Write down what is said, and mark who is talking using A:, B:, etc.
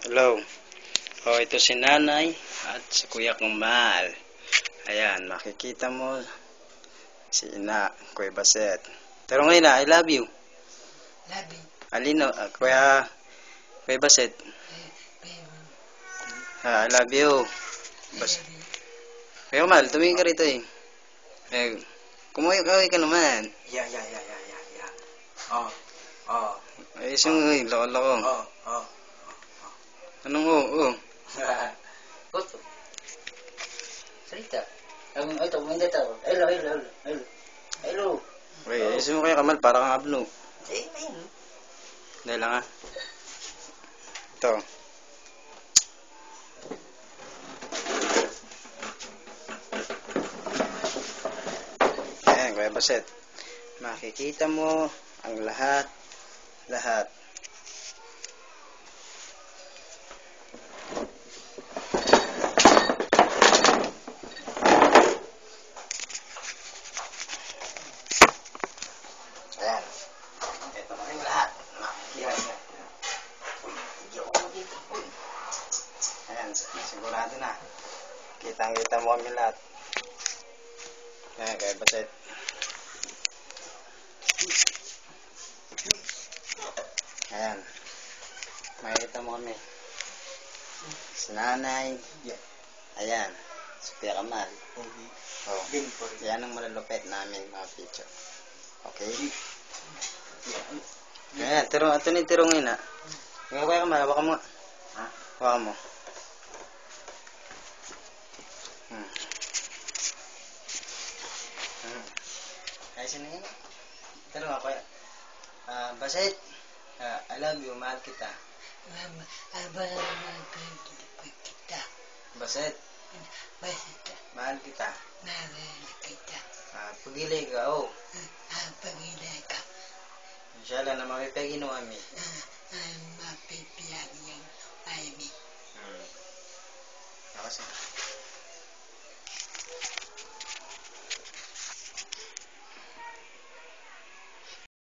A: Hello. Oh, ito si Nanay at si Kuya kong mahal. Ayan, makikita mo si Ina, Kuya Baset. Pero ngayon na, I love you.
B: Love you.
A: Alino, Kuya Baset. I love you. Kuya mahal, tumingin ka rito eh. Kumuhay ka naman.
B: Yeah. Oh.
A: Ayos yung loko-loko.
B: Oh.
A: Anong oo?
B: Oto. Salita. Ito, hindi tao. Hello.
A: Okay, ayos mo kaya Kamal, para kang abno.
B: Ayun.
A: Dahil lang ah. Ito. Ayan, Kuya Baset. Makikita mo ang lahat. Ayan. Ito na yung lahat. Makikita. Ayan, sigurado na. Kitang-kita mo kami lahat. Ayan, Kuya Baset. Ayan. Makikita mo kami. Si Nanay. Ayan. Si Kuya Kamal. Oh. Yan ang malalupit namin mga picture. Okay? Ayan. Ito na yung tiro ngayon ha. Kuya Kamal, hawakan mo. Ha? Hawakan mo. Ayos na yun. Tiro nga Kuya. Baset. I love you. Mahal kita. Baset. Mahal kita. Pagilay ka, oh. Inshallah na mamipagin mo kami. Ako siya.